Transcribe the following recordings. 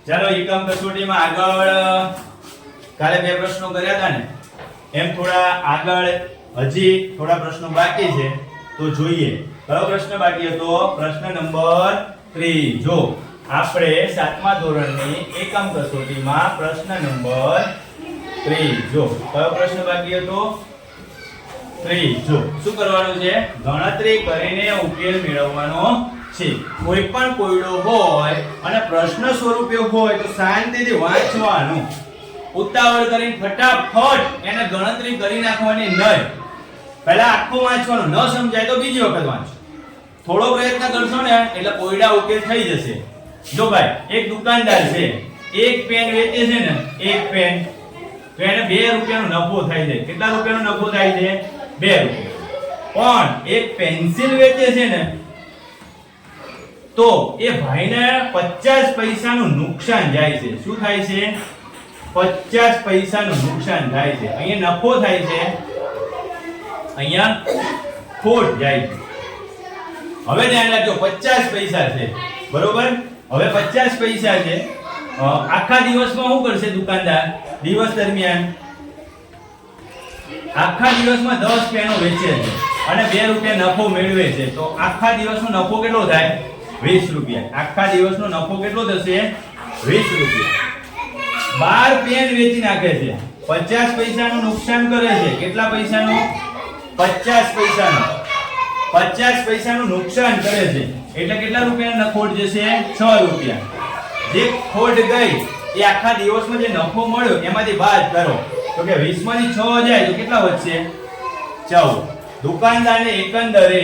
ચાલો એકમ કસોટીમાં આગળ કાલે બે પ્રશ્નો કર્યા હતા ને એમ થોડા આગળ હજી થોડા પ્રશ્નો બાકી છે તો જોઈએ કયો પ્રશ્ન બાકી હતો પ્રશ્ન નંબર 3 જો આપણે 7મા ધોરણની એકમ કસોટીમાં પ્રશ્ન નંબર 3 જો કયો પ્રશ્ન બાકી હતો 3 જો શું કરવાનું છે ગણતરી કરીને ઉકેલ મેળવવાનો છે કોઈ પણ કોયડો હોય અને પ્રશ્ન સ્વરૂપે હોય તો શાંતિથી વાંચવાનું ઉતાવળ કરીને ફટાફટ એને ગણતરી કરી નાખવાની નહીં પહેલા આખું વાંચવાનું ન સમજાય તો બીજી વખત વાંચો થોડો પ્રયત્ન કરશો ને એટલે કોયડા ઉકેલ થઈ જશે જો ભાઈ એક દુકાનદાર છે એક પેન વેચે છે ને એક પેન તો એને 2 રૂપિયાનો નફો થાય છે કેટલા રૂપિયાનો નફો થાય છે 2 રૂપિયા પણ એક પેન્સિલ વેચે છે ને તો એ ભાઈને 50 પૈસાનું નુકસાન જાય છે શું થાય છે 50 પૈસાનું નુકસાન થાય છે અહીંયા નફો થાય છે અહીંયા ખોટ જાય છે હવે ધ્યાન રાખજો 50 પૈસા છે બરોબર હવે 50 પૈસા છે આખા દિવસમાં શું કરશે દુકાનદાર દિવસ દરમિયાન આખા દિવસમાં 10 પેનો વેચે છે અને 2 રૂપિયા નફો મેળવે છે તો આખા દિવસનો નફો કેટલો થાય 20 રૂપિયા આખા દિવસનો નફો કેટલો થશે 20 રૂપિયા 12 પેન વેચી નાખે છે 50 પૈસાનું નુકસાન કરે છે કેટલા પૈસાનું 50 પૈસાનું 50 પૈસાનું નુકસાન કરે છે એટલે કેટલા રૂપિયાનો ખોટ જશે 6 રૂપિયા જે ખોટ ગઈ એ આખા દિવસમાં જે નફો મળ્યો એમાંથી બાદ કરો તો કે 20 માંથી 6 જાય તો કેટલા વધશે 14 દુકાનદારને એકંદરે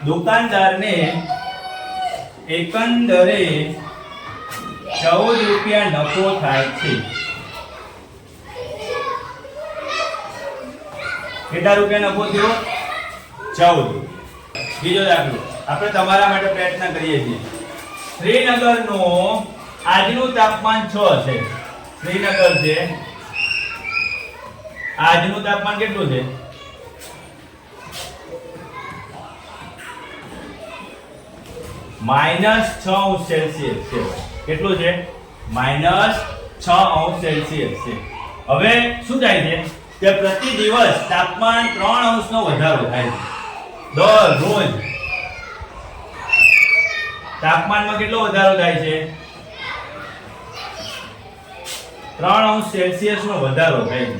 ₹14 નફો થાય છે કેટલા રૂપિયા નફો થયો 14 બીજો દાખલો આપણે તમારા માટે પ્રયત્ન કરીએ છીએ શ્રીનગરનો આજનું તાપમાન 6 છે શ્રીનગર છે આજનું તાપમાન કેટલું છે -6 સેલ્સિયસ છે કેટલું છે -6 સેલ્સિયસ છે હવે શું થાય છે કે પ્રતિ દિવસ તાપમાન 3 નો વધારો થાય છે દરરોજ તાપમાનમાં કેટલો વધારો થાય છે 3 સેલ્સિયસ નો વધારો થાય છે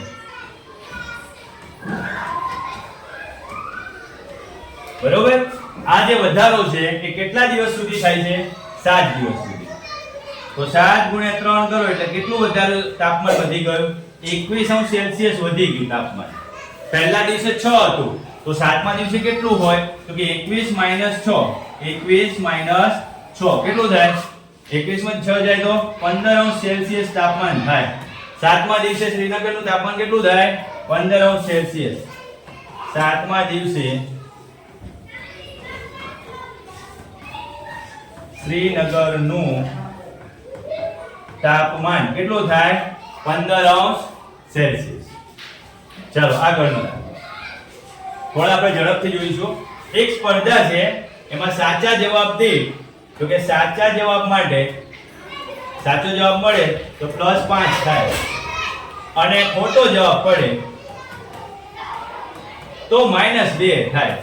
બરોબર આ જે વધારો છે એ કેટલા દિવસ સુધી થાય છે 7 દિવસ સુધી તો 7 × 3 કરો એટલે કેટલું વધારે તાપમાન વધી ગયું 21 સેલ્સિયસ વધી ગયું તાપમાન પહેલા દિવસે 6 હતું તો 7મા દિવસે કેટલું હોય તો કે 21 - 6 કેટલું થાય 21 માં 6 જાય તો 15 સેલ્સિયસ તાપમાન થાય 7મા દિવસે શ્રીનગરનું તાપમાન કેટલું થાય 15 સેલ્સિયસ 7મા દિવસે શ્રીનગરનું તાપમાન કેટલું થાય 15 સેલ્સિયસ ચાલો આગળનો થોડા આપણે ઝડપથી જોઈશું એક સ્પર્ધા છે એમાં સાચા જવાબ દે તો કે સાચા જવાબ માટે સાચો જવાબ મળે તો +5 થાય અને ખોટો જવાબ પડે તો -2 થાય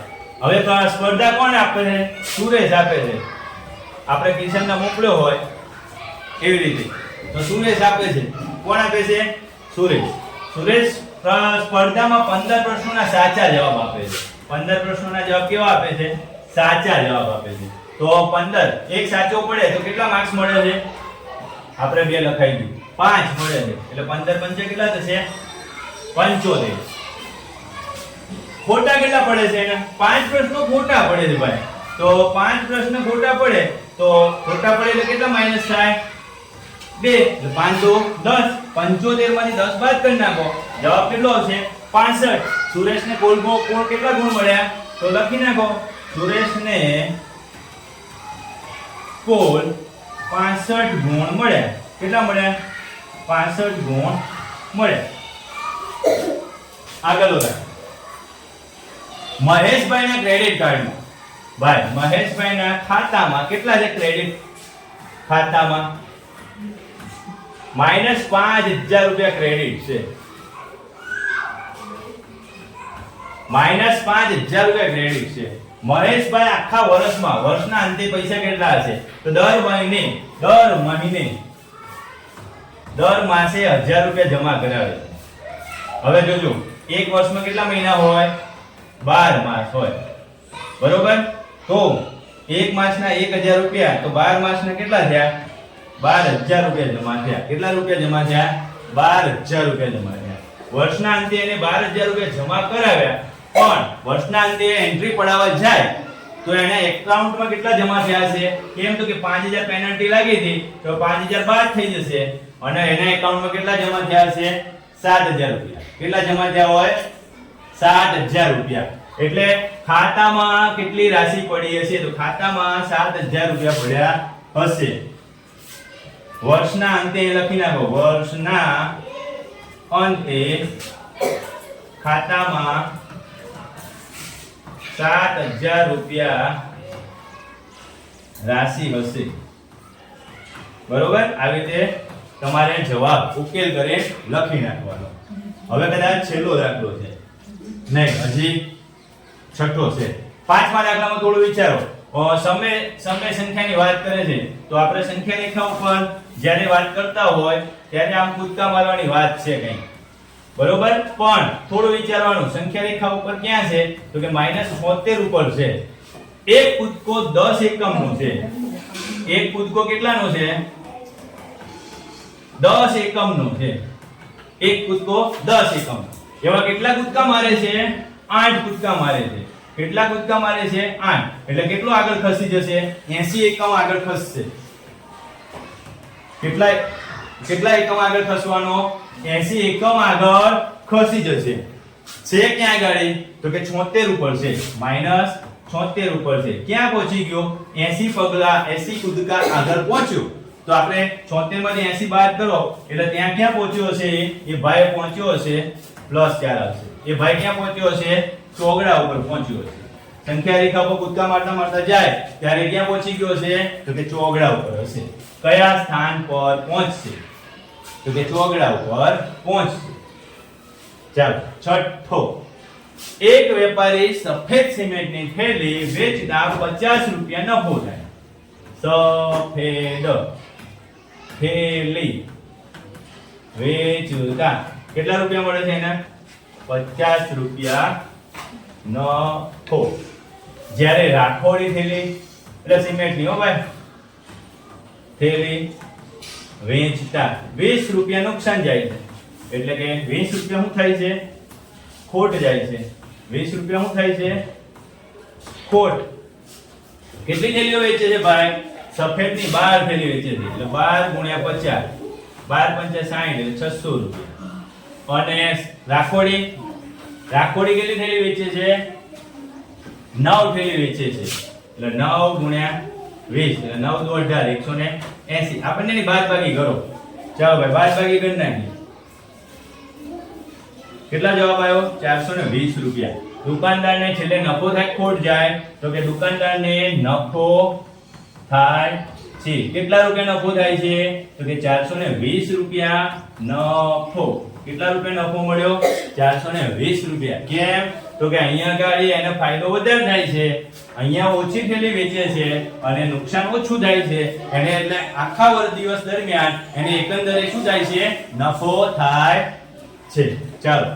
હવે તો આ સ્પર્ધા કોણ આપે છે સુરેશ આપે છે આપણે કિશનને મોકલ્યો હોય એવી રીતે તો સુરેશ આપે છે કોણ આપે છે સુરેશ સ્પર્ધામાં 15 પ્રશ્નોના સાચા જવાબ આપે છે 15 પ્રશ્નોના જવાબ કેવા આપે છે સાચા જવાબ આપે છે તો 15 એક સાચો પડે તો કેટલા માર્ક્સ મળે છે આપણે 2 લખાઈ દીધું 5 મળે છે એટલે 15 પંચે કેટલા થશે 75 ખોટા કેટલા પડે છે એને 5 પ્રશ્નો ખોટા પડે છે ભાઈ તો 5 પ્રશ્ન ખોટા પડે તો ખોટા પડે એટલે કેટલા માઈનસ થાય 2 એટલે 5 × 10 75 માંથી 10 બાદ કરી નાખો જવાબ કેટલો આવશે 65 સુરેશને કુલ કેટલા ગુણ મળ્યા તો લખી નાખો સુરેશને કુલ 65 ગુણ મળ્યા કેટલા મળ્યા 65 ગુણ મળ્યા આગળ વધો મહેશભાઈના ક્રેડિટ કાર્ડમાં ભાઈ મહેશભાઈના ખાતામાં કેટલા છે ક્રેડિટ ખાતામાં -5000 રૂપિયા ક્રેડિટ છે. -5000 રૂપિયા ક્રેડિટ છે. મહેશભાઈ આખા વર્ષના અંતે પૈસા કેટલા હશે? તો દર માસે 1000 રૂપિયા જમા કરાવે. હવે જોજો એક વર્ષમાં કેટલા મહિના હોય? 12 માસ હોય. બરોબર? તો એક માસના 1000 રૂપિયા તો 12 માસના કેટલા થયા? 12000 રૂપિયા જમા થયા. કેટલા રૂપિયા જમા થયા? 12000 રૂપિયા જમા થયા. વર્ષના અંતે એને 12000 રૂપિયા જમા કરાવ્યા. પણ વર્ષના અંતે એન્ટ્રી પડાવવા જાય તો એના એકાઉન્ટમાં કેટલા જમા થયા છે? કેમ તો કે 5000 પેનલ્ટી લાગી હતી તો 5000 બાદ થઈ જશે અને એના એકાઉન્ટમાં કેટલા જમા થયા છે? 7000 રૂપિયા. કેટલા જમા થયા હોય? 7000 રૂપિયા. એટલે ખાતામાં કેટલી રાશિ પડી હશે? તો ખાતામાં 7000 રૂપિયા પડ્યા હશે. વર્ષના અંતે લખી નાખો. વર્ષના અંતે ખાતામાં 7000 રૂપિયા રાશિ હશે. બરોબર? આવી રીતે તમારે જવાબ ઉકેલ કરે લખી નાખવાનો. હવે કદાચ છેલ્લો દાખલો છે નહીં, હજી છઠ્ઠો છે. પાંચમા દાખલામાં થોડું વિચારો. સમય સંખ્યાની વાત કરે છે તો આપણે સંખ્યા રેખા ઉપર જ્યારે વાત કરતા હોય ત્યારે આમ કૂદકા મારવાની વાત છે કઈ. બરોબર? પણ થોડું વિચારવાનું. સંખ્યા રેખા ઉપર ક્યાં છે? તો કે -73 ઉપર છે. એક કૂદકો 10 એકમનો છે. એક કૂદકો કેટલાનો છે? 10 એકમનો છે. એક કૂદકો 10 એકમ. એવા કેટલા કૂદકા મારે છે? 8 કૂદકા મારે છે. કેટલા કૂદકા મારે છે? 8. એટલે કેટલું આગળ ખસી જશે? 80 એકમ આગળ ખસશે. કેટલા એકમ આગળ ખસવાનો? 80 એકમ આગળ ખસી જશે. છે ક્યાં આગળ? તો કે 76 ઉપર છે. -76 ઉપર છે. ક્યાં પહોંચી ગયો? 80 પગલા 80 કૂદકા આગળ પહોંચ્યો. તો આપણે 76 માંથી 80 બાદ કરો એટલે ત્યાં ક્યાં પહોંચ્યો હશે? એ ભાઈ પહોંચ્યો હશે +4 આવશે. એ ભાઈ ક્યાં પહોંચ્યો હશે? ચોગડા ઉપર પહોંચ્યો હશે. સંખ્યા રેખા પર કૂદકા મારતા જાય ત્યારે ક્યાં પહોંચી ગયો છે? તો કે ચોગડા ઉપર હશે. કયા સ્થાન પર પહોંચશે? તો કે ચોગડા ઉપર પહોંચશે. ચાલો છઠ્ઠો. એક વેપારી સફેદ સિમેન્ટની થેલી વેચતા 50 રૂપિયા નફો થાય. સફેદ થેલી વેચતા કેટલા રૂપિયા મળે છે એને? 50 રૂપિયા નફો. જ્યારે રાખોડી થેલી એટલે સિમેન્ટની હો ભાઈ થેલી વેચતા 20 રૂપિયા નુકસાન જાય છે. એટલે કે 20 રૂપિયા શું થાય છે? ખોટ જાય છે. 20 રૂપિયા શું થાય છે? ખોટ. કેટલી થેલીઓ વેચે છે ભાઈ? સફેદની 12 થેલી વેચે છે. એટલે 12 × 50 12 × 50 એટલે 600 રૂપિયા. અને રાખોડી કેટલી થેલી વેચે છે? 9 થેલી વેચે છે. એટલે 9 × 20 એટલે 9 × 18 180. આ બંનેની બાદબાકી કરો. ચાલો ભાઈ બાદબાકી કરી નાખીએ. કેટલા જવાબ આવ્યો? 420 રૂપિયા. દુકાનદારને છેલ્લે નફો થાય ખોટ જાય? તો કે દુકાનદારને નફો થાય છે. કેટલા રૂપિયા નફો થાય છે? તો કે 420 રૂપિયા નફો. કેટલા રૂપિયા નફો મળ્યો? 420 રૂપિયા. કેમ? તો કે અહીંયા ગાડી એને ફાયદો વધારે થાય છે, અહીંયા ઓછી થેલી વેચે છે અને નુકસાન ઓછું થાય છે. એને એટલે આખા વર્ષ દિવસ દરમિયાન એને એકંદરે શું થાય છે? નફો થાય છે. ચાલો